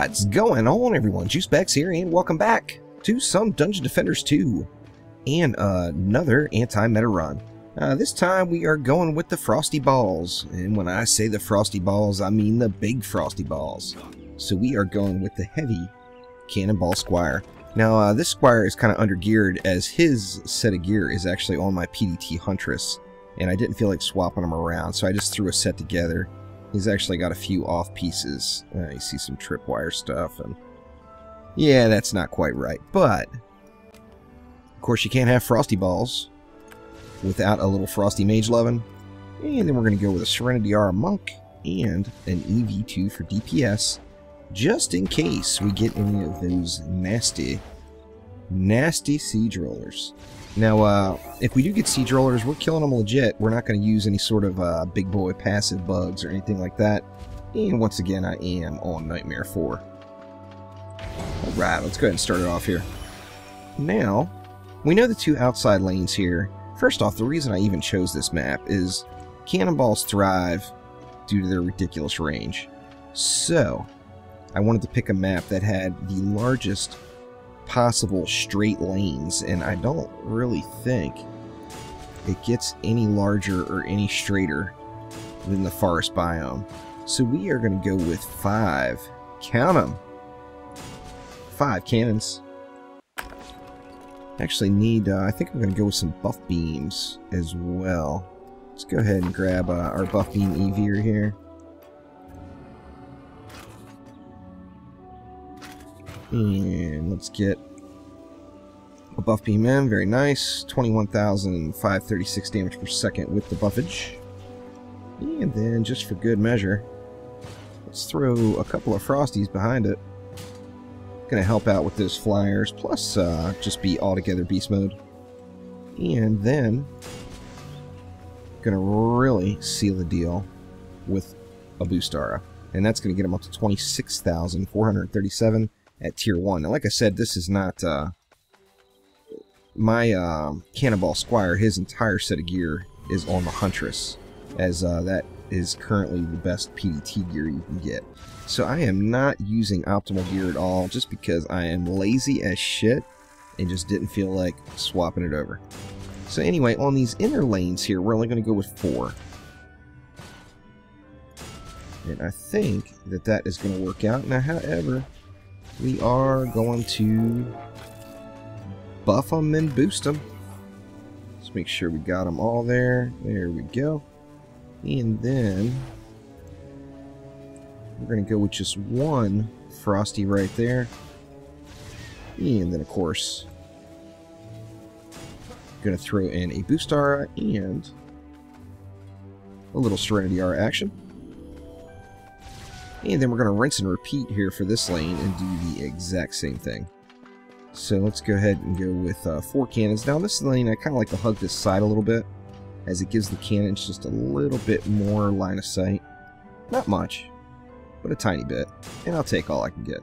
What's going on, everyone? Juicebacks here, and welcome back to some Dungeon Defenders 2 and another anti-meta run. This time we are going with the Frosty Balls, and when I say the Frosty Balls, I mean the big Frosty Balls. So we are going with the Heavy Cannonball Squire. Now, this Squire is kind of under-geared, as his set of gear is actually on my PDT Huntress, and I didn't feel like swapping them around, so I just threw a set together. He's actually got a few off pieces. You see some tripwire stuff, and yeah, that's not quite right. But, of course, you can't have Frosty Balls without a little Frosty Mage lovin'. And then we're going to go with a Serenity Aura Monk and an EV2 for DPS, just in case we get any of those nasty Siege Rollers. Now, if we do get Siege Rollers, we're killing them legit. We're not going to use any sort of big boy passive bugs or anything like that. And once again, I am on Nightmare 4. Alright, let's go ahead and start it off here. Now, we know the two outside lanes here. First off, the reason I even chose this map is cannonballs thrive due to their ridiculous range. So, I wanted to pick a map that had the largest possible straight lanes, and I don't really think it gets any larger or any straighter than the Forest Biome. So we are going to go with 5, count them, 5 cannons. Actually need, I think I'm going to go with some buff beams as well. Let's go ahead and grab our buff beam EV here. And let's get a buff beam in, very nice, 21,536 damage per second with the buffage. And then, just for good measure, let's throw a couple of Frosties behind it. Gonna help out with those flyers, plus just be altogether beast mode. And then, gonna really seal the deal with a boost aura. And that's gonna get them up to 26,437 at tier 1. And like I said, this is not my Cannonball Squire. His entire set of gear is on the Huntress, as that is currently the best PDT gear you can get. So I am not using optimal gear at all, just because I am lazy as shit and just didn't feel like swapping it over. So anyway, on these inner lanes here, we're only going to go with 4. And I think that that is going to work out. Now, however, we are going to buff them and boost them. Let's make sure we got them all there. There we go. And then we're going to go with just 1 Frosty right there. And then, of course, going to throw in a boost aura and a little Serenity Aura action. And then we're going to rinse and repeat here for this lane and do the exact same thing. So let's go ahead and go with 4 cannons. Now this lane, I kind of like to hug this side a little bit, as it gives the cannons just a little bit more line of sight. Not much, but a tiny bit. And I'll take all I can get.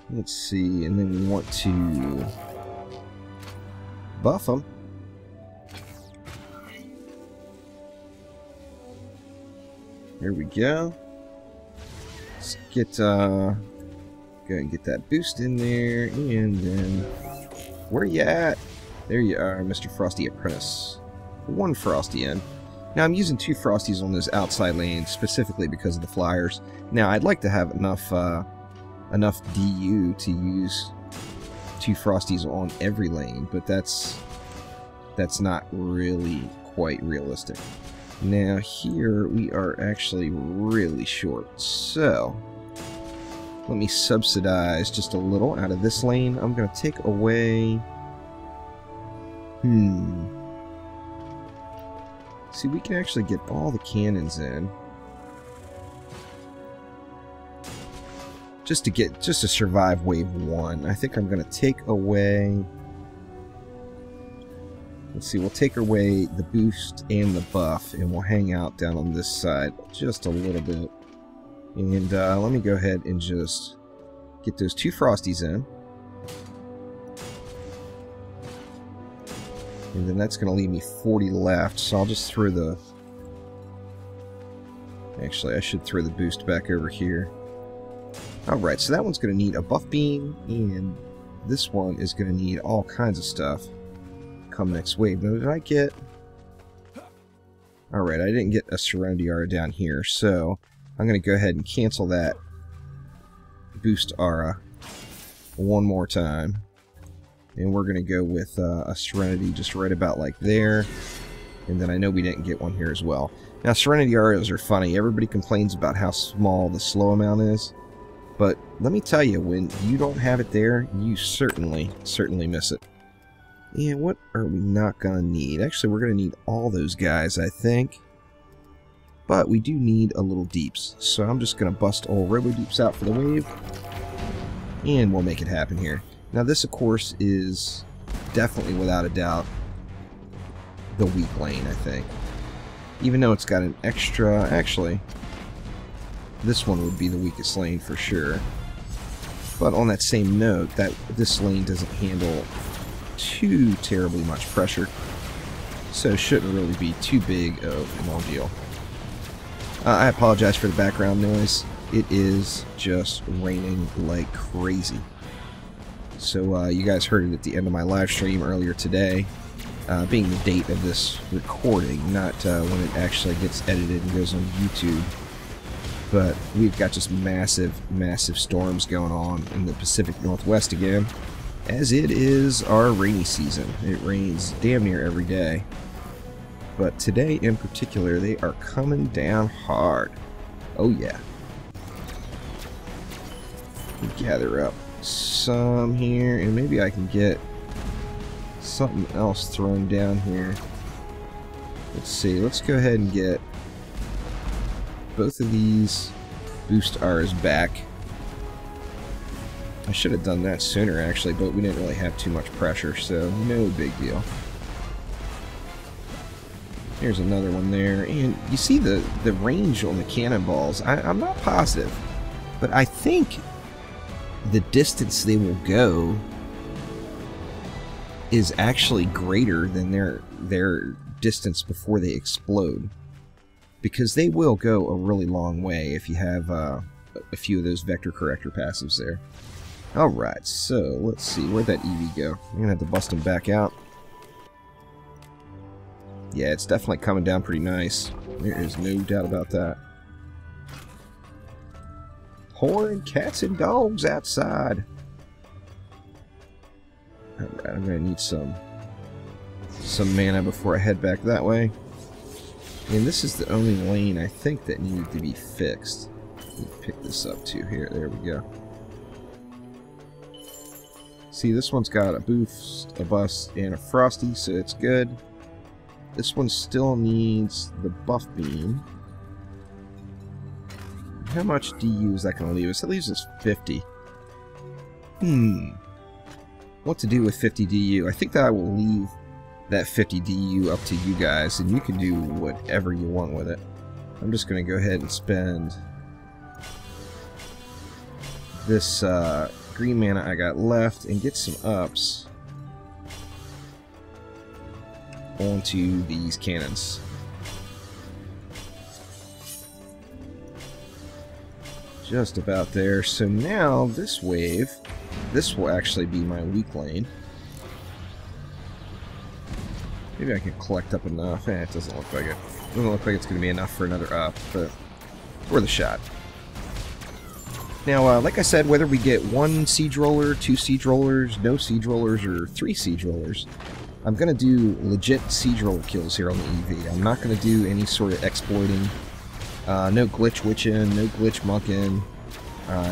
Let's see, and then we want to buff them. There we go. Let's get, go ahead and get that boost in there, and then, where you at? There you are, Mr. Frosty Apprentice. 1 Frosty in. Now I'm using 2 Frosties on those outside lanes, specifically because of the flyers. Now I'd like to have enough DU to use 2 Frosties on every lane, but that's not really quite realistic. Now here we are actually really short, so let me subsidize just a little out of this lane. I'm going to take away... See, we can actually get all the cannons in. Just to survive wave 1. I think I'm going to take away... Let's see, we'll take away the boost and the buff, and we'll hang out down on this side just a little bit. And let me go ahead and just get those 2 Frosties in. And then that's going to leave me 40 left, so I'll just throw the Actually, I should throw the boost back over here. Alright, so that one's going to need a buff beam, and this one is going to need all kinds of stuff come next wave. Now, did I get... Alright, I didn't get a Serenity Aura down here, so I'm going to go ahead and cancel that boost Aura one more time. And we're going to go with a Serenity just right about like there. And then I know we didn't get one here as well. Now, Serenity Auras are funny. Everybody complains about how small the slow amount is. But let me tell you, when you don't have it there, you certainly miss it. And what are we not going to need? Actually, we're going to need all those guys, I think. But we do need a little deeps. So I'm just going to bust old Robo Deeps out for the wave. And we'll make it happen here. Now this, of course, is definitely, without a doubt, the weak lane, I think. Even though it's got an extra... Actually, this one would be the weakest lane for sure. But on that same note, that this lane doesn't handle too terribly much pressure. So it shouldn't really be too big of an ordeal. I apologize for the background noise. It is just raining like crazy. So you guys heard it at the end of my live stream earlier today, being the date of this recording, not when it actually gets edited and goes on YouTube. But we've got just massive storms going on in the Pacific Northwest again, as it is our rainy season. It rains damn near every day. But today in particular, they are coming down hard. Oh yeah. Gather up some here, and maybe I can get something else thrown down here. Let's see, let's go ahead and get both of these boost R's back. I should have done that sooner actually, but we didn't really have too much pressure, so no big deal. Here's another one there, and you see the range on the cannonballs. I'm not positive, but I think the distance they will go is actually greater than their distance before they explode, because they will go a really long way if you have a few of those vector corrector passives there. Alright, so let's see, where'd that EV go? I'm gonna have to bust him back out. Yeah, it's definitely coming down pretty nice. There is no doubt about that. Horned cats and dogs outside. Alright, I'm gonna need some mana before I head back that way. And this is the only lane I think that needed to be fixed. Let me pick this up too here. There we go. See, this one's got a boost, a bust, and a frosty, so it's good. This one still needs the buff beam. How much DU is that going to leave us? That leaves us 50. What to do with 50 DU? I think that I will leave that 50 DU up to you guys, and you can do whatever you want with it. I'm just going to go ahead and spend this green mana I got left and get some ups onto these cannons. Just about there. So now this wave, this will actually be my weak lane. Maybe I can collect up enough. It doesn't look like it. Doesn't look like it's going to be enough for another up, but worth a shot. Now, like I said, whether we get 1 siege roller, 2 siege rollers, no siege rollers, or 3 siege rollers, I'm going to do legit siege roller kills here on the EV. I'm not going to do any sort of exploiting. No glitch witching, no glitch mucking,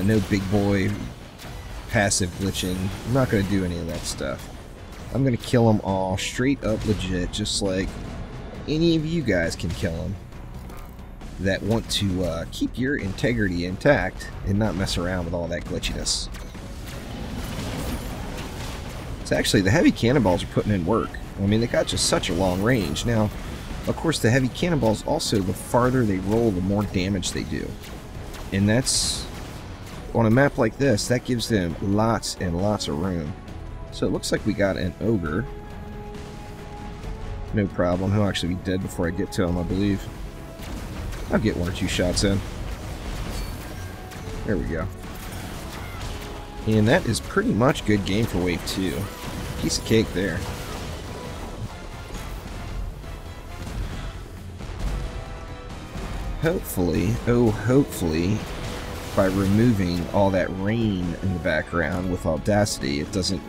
no big boy passive glitching. I'm not going to do any of that stuff. I'm going to kill them all straight up legit, just like any of you guys can kill them that want to keep your integrity intact and not mess around with all that glitchiness. So actually, the heavy cannonballs are putting in work. I mean, they got just such a long range. Now, of course, the heavy cannonballs also, the farther they roll, the more damage they do. And that's, on a map like this, that gives them lots and lots of room. So it looks like we got an ogre. No problem. He'll actually be dead before I get to him, I believe. I'll get 1 or 2 shots in. There we go. And that is pretty much good game for wave 2. Piece of cake there. Hopefully, oh hopefully, by removing all that rain in the background with Audacity, it doesn't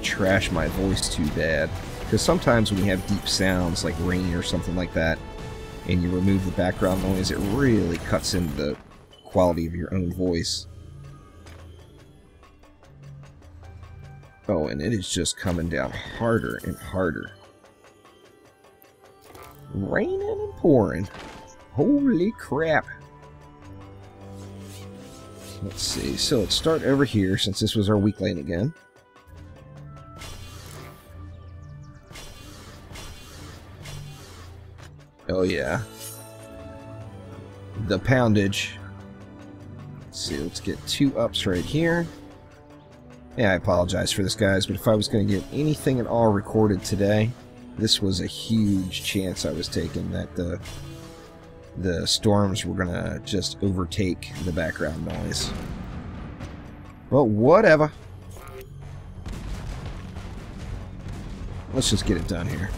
trash my voice too bad. Because sometimes when you have deep sounds like rain or something like that, and you remove the background noise, it really cuts into the quality of your own voice. Oh, and it is just coming down harder and harder. Raining and pouring. Holy crap. Let's see. So let's start over here since this was our weak lane again. Oh yeah. The poundage. Let's see. Let's get 2 ups right here. Yeah, I apologize for this, guys, but if I was going to get anything at all recorded today, this was a huge chance I was taking that the storms were going to just overtake the background noise. Well, whatever. Let's just get it done here.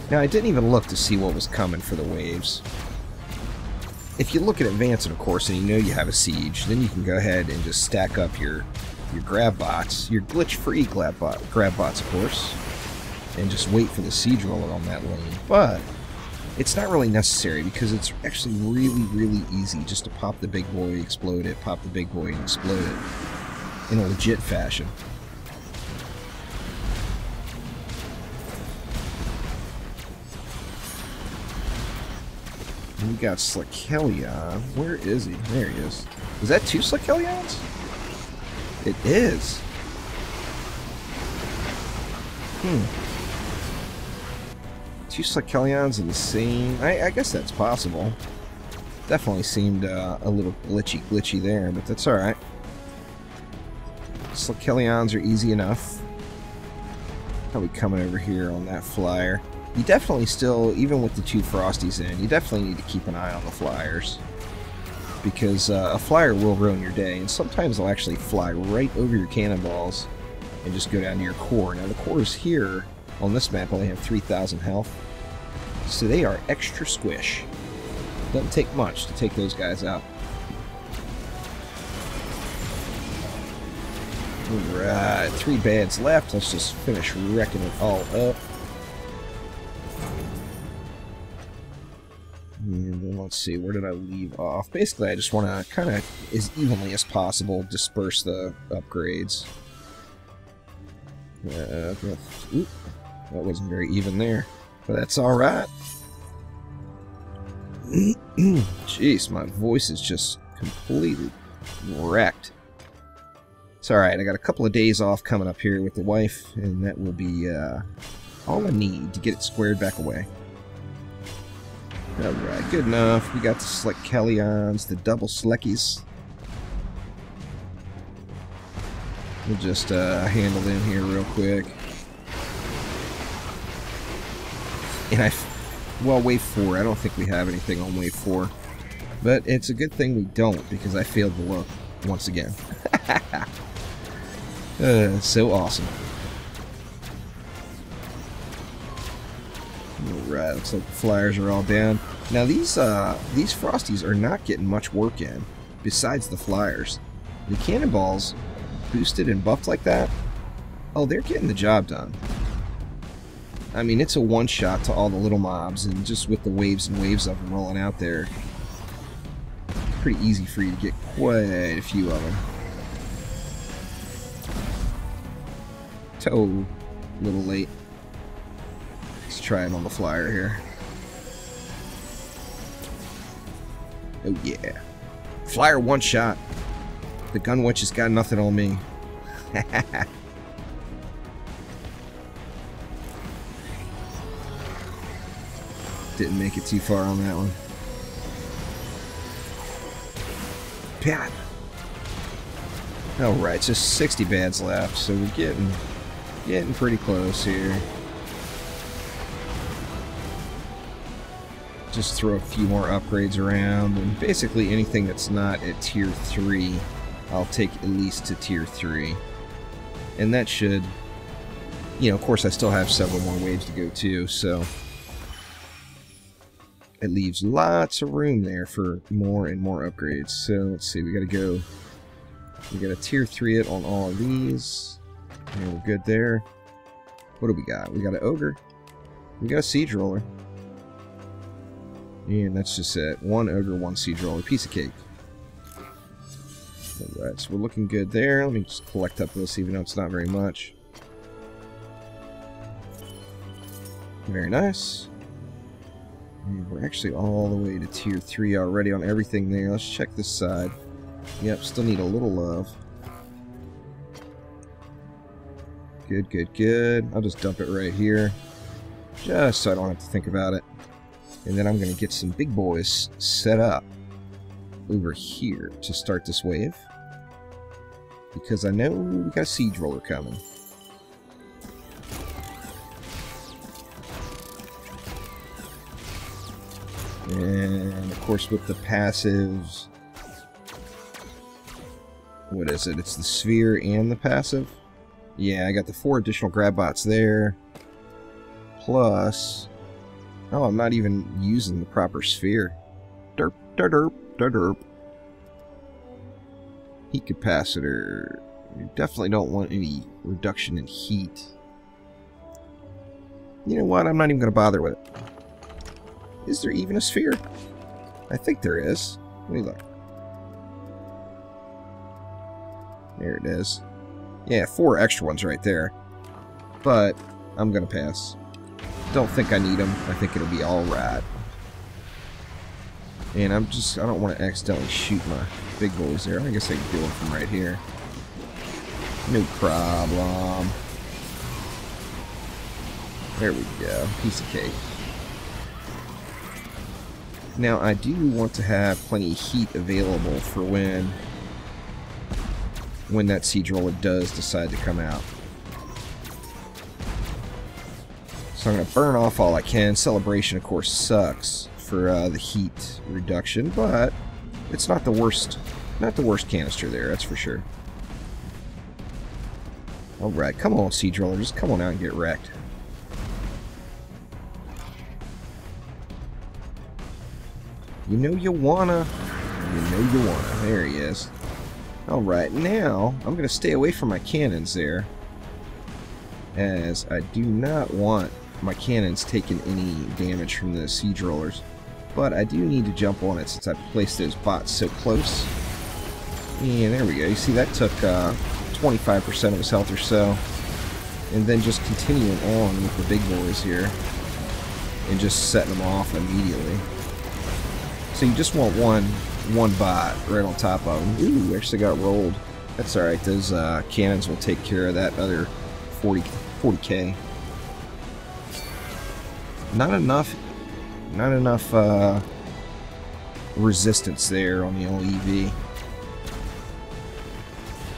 Now, I didn't even look to see what was coming for the waves. If you look at Advanced, of course, and you know you have a siege, then you can go ahead and just stack up your grab bots, your glitch-free grab bots, of course, and just wait for the siege roller on that lane. But it's not really necessary because it's actually really easy just to pop the big boy, explode it, pop the big boy, and explode it in a legit fashion. And we got Slickelion. Where is he? There he is. Is that 2 Slickelions? It is. 2 Slickelions in the same... I guess that's possible. Definitely seemed a little glitchy there, but that's alright. Slickelions are easy enough. Probably coming over here on that flyer. You definitely still, even with the 2 Frosties in, you definitely need to keep an eye on the flyers. Because a flyer will ruin your day, and sometimes they'll actually fly right over your cannonballs and just go down to your core. Now the cores here on this map only have 3,000 health, so they are extra squish. Doesn't take much to take those guys out. Alright, 3 bads left. Let's just finish wrecking it all up. And then let's see, where did I leave off? Basically, I just want to kind of, as evenly as possible, disperse the upgrades. Oop, that wasn't very even there, but that's alright. Jeez, my voice is just completely wrecked. It's alright, I got a couple of days off coming up here with the wife, and that will be all I need to get it squared back away. Alright, good enough. We got the Slickelions, the double Sleckies. We'll just handle them here real quick. And well, wave 4, I don't think we have anything on wave 4. But it's a good thing we don't, because I failed to look once again. So awesome. Alright, looks like the flyers are all down. Now these Frosties are not getting much work in, besides the flyers. The cannonballs, boosted and buffed like that, oh, they're getting the job done. I mean, it's a one-shot to all the little mobs, and just with the waves and waves of them rolling out there, pretty easy for you to get quite a few of them. Oh, a little late. Let's try him on the flyer here. Oh yeah. Flyer one shot. The gun witch has got nothing on me. Didn't make it too far on that one. Pat. Alright, just 60 bads left, so we're getting pretty close here. just throw a few more upgrades around, and basically anything that's not at tier 3, I'll take at least to tier 3. And that should, you know, of course I still have several more waves to go too, so it leaves lots of room there for more and more upgrades. So let's see, we got a tier 3 it on all of these. Yeah, we're good there. What do we got? We got an ogre. We got a siege roller. And that's just it. One ogre, one siege roller. Piece of cake. Alright, so we're looking good there. Let me just collect up this, even though it's not very much. Very nice. And we're actually all the way to tier 3 already on everything there. Let's check this side. Yep, still need a little love. Good, good, good. I'll just dump it right here, just so I don't have to think about it. And then I'm going to get some big boys set up over here to start this wave, because I know we got a siege roller coming. And of course with the passives, what is it? It's the sphere and the passive. Yeah, I got the 4 additional grab bots there. Plus, oh, I'm not even using the proper sphere. Derp, derp, derp, derp, derp. Heat capacitor. You definitely don't want any reduction in heat. You know what? I'm not even going to bother with it. Is there even a sphere? I think there is. Let me look. There it is. Yeah, 4 extra ones right there. But I'm going to pass. Don't think I need them. I think it'll be alright. And I don't want to accidentally shoot my big boys there. I guess I can do it from right here. No problem. There we go. Piece of cake. Now, I do want to have plenty of heat available for when that siege roller does decide to come out. So I'm going to burn off all I can. Celebration, of course, sucks for the heat reduction, but it's not the worst canister there, that's for sure. Alright, come on, siege roller, just come on out and get wrecked. You know you wanna. You know you wanna. There he is. Alright, now I'm going to stay away from my cannons there, as I do not want my cannons taking any damage from the siege rollers. But I do need to jump on it since I placed those bots so close. And there we go. You see that took 25% of his health or so. And then just continuing on with the big boys here and just setting them off immediately. So you just want one bot right on top of them. Ooh, actually got rolled. That's alright, those cannons will take care of that other 40k. Not enough resistance there on the old EV.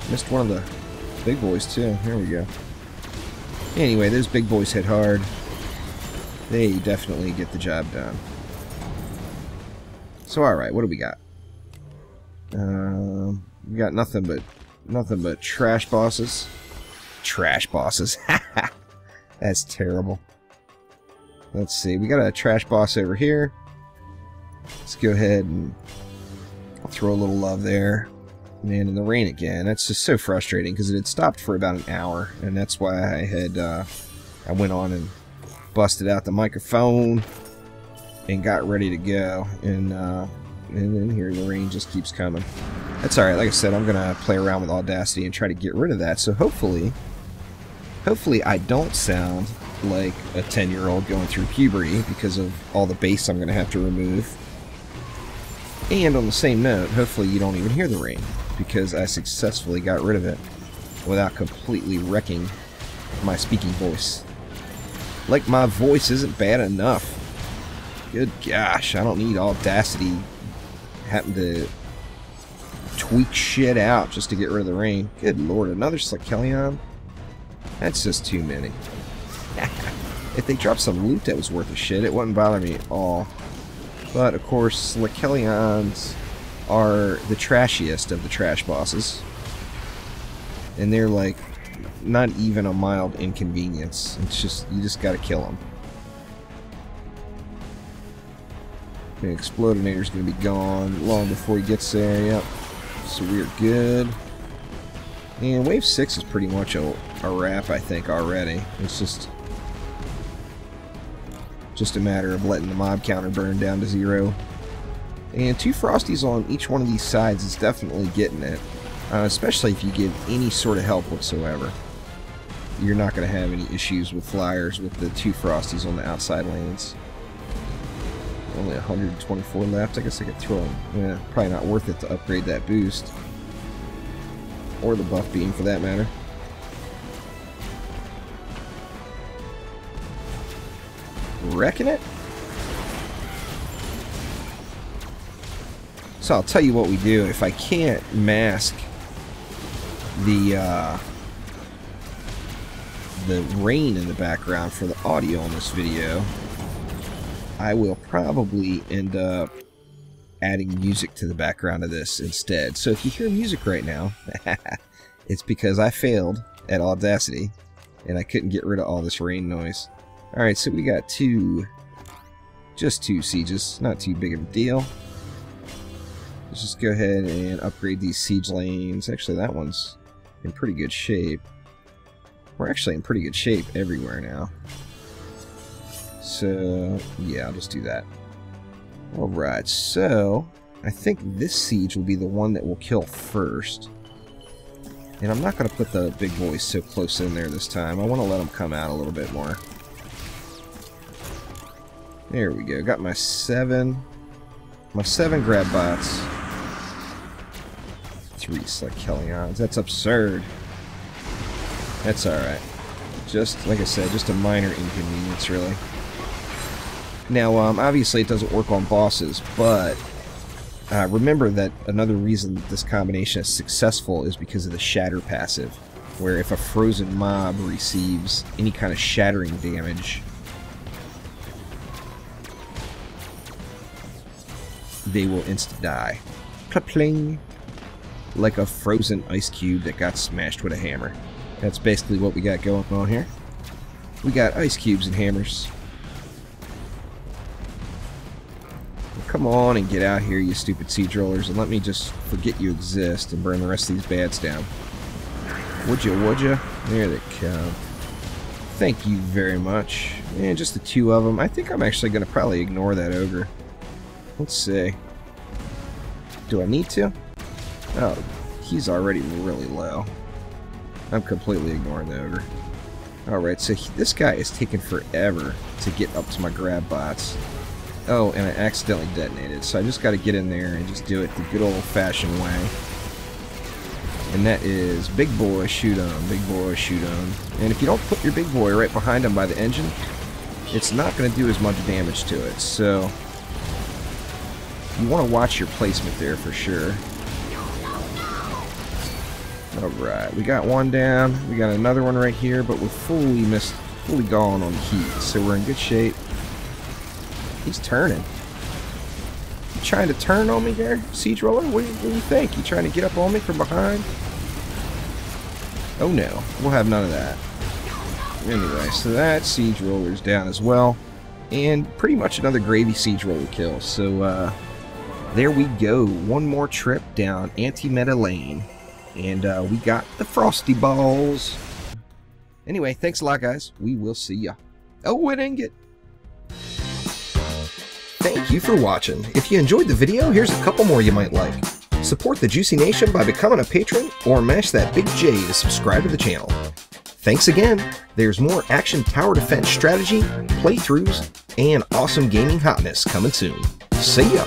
Missed one of the big boys too. There we go. Anyway, those big boys hit hard. They definitely get the job done. So alright, what do we got? We got nothing but trash bosses. Trash bosses. That's terrible. Let's see, we got a trash boss over here. Let's go ahead and I'll throw a little love there. Man in the rain again. That's just so frustrating because it had stopped for about an hour, and that's why I had I went on and busted out the microphone and got ready to go, and then here the rain just keeps coming. That's alright. Like I said, I'm gonna play around with Audacity and try to get rid of that, so hopefully I don't sound like a 10-year-old going through puberty because of all the bass I'm gonna have to remove. And on the same note, hopefully you don't even hear the rain, because I successfully got rid of it without completely wrecking my speaking voice. Like my voice isn't bad enough. Good gosh, I don't need Audacity having to tweak shit out just to get rid of the rain. Good lord, another Slickelion? That's just too many. If they dropped some loot that was worth a shit, it wouldn't bother me at all. But, of course, Lekelions are the trashiest of the trash bosses. And they're, like, not even a mild inconvenience. It's just, you just gotta kill them. The Explodinator's gonna be gone long before he gets there, yep. So we're good. And Wave 6 is pretty much a wrap, I think, already. It's just a matter of letting the mob counter burn down to 0. And 2 Frosties on each one of these sides is definitely getting it. Especially if you give any sort of help whatsoever. You're not going to have any issues with flyers with the 2 Frosties on the outside lanes. Only 124 left. I guess I could throw them. Yeah, probably not worth it to upgrade that boost. Or the buff beam for that matter. Wrecking it? So I'll tell you what we do. If I can't mask the rain in the background for the audio on this video, I will probably end up adding music to the background of this instead. So if you hear music right now, it's because I failed at Audacity and I couldn't get rid of all this rain noise. Alright, so we got just two sieges, not too big of a deal. Let's just go ahead and upgrade these siege lanes. Actually, that one's in pretty good shape. We're actually in pretty good shape everywhere now. So, yeah, I'll just do that. Alright, so I think this siege will be the one that will kill first. And I'm not going to put the big boys so close in there this time. I want to let them come out a little bit more. There we go. Got my 7 grab bots. 3 Lekelions. That's absurd. That's alright. Just, like I said, just a minor inconvenience, really. Now, obviously it doesn't work on bosses, but remember that another reason that this combination is successful is because of the Shatter passive, where if a frozen mob receives any kind of shattering damage, they will insta-die. Pling! Like a frozen ice cube that got smashed with a hammer. That's basically what we got going on here. We got ice cubes and hammers. Come on and get out here, you stupid siege rollers, and let me just forget you exist and burn the rest of these bads down. Would ya, would ya? There they come. Thank you very much. And just the 2 of them. I think I'm actually going to probably ignore that ogre. Let's see. Do I need to? Oh, he's already really low. I'm completely ignoring the ogre. Alright, so this guy is taking forever to get up to my grab bots. Oh, and I accidentally detonated, so I just got to get in there and just do it the good old-fashioned way. And that is big boy, shoot on, big boy, shoot on. And if you don't put your big boy right behind him by the engine, it's not going to do as much damage to it. So you want to watch your placement there for sure. Alright, we got one down, we got another one right here, but we're fully gone on the heat, so we're in good shape. He's turning. You trying to turn on me there, Siege Roller? What do you think? You trying to get up on me from behind? Oh no, we'll have none of that. Anyway, so that Siege Roller's down as well. And pretty much another gravy Siege Roller kill. So, there we go. One more trip down Anti-Meta Lane. And we got the Frosty Balls. Anyway, thanks a lot, guys. We will see ya. Oh, an ingot. Thank you for watching. If you enjoyed the video, here's a couple more you might like. Support the Juicy Nation by becoming a patron, or mash that big J to subscribe to the channel. Thanks again. There's more action tower defense strategy, playthroughs, and awesome gaming hotness coming soon. See ya!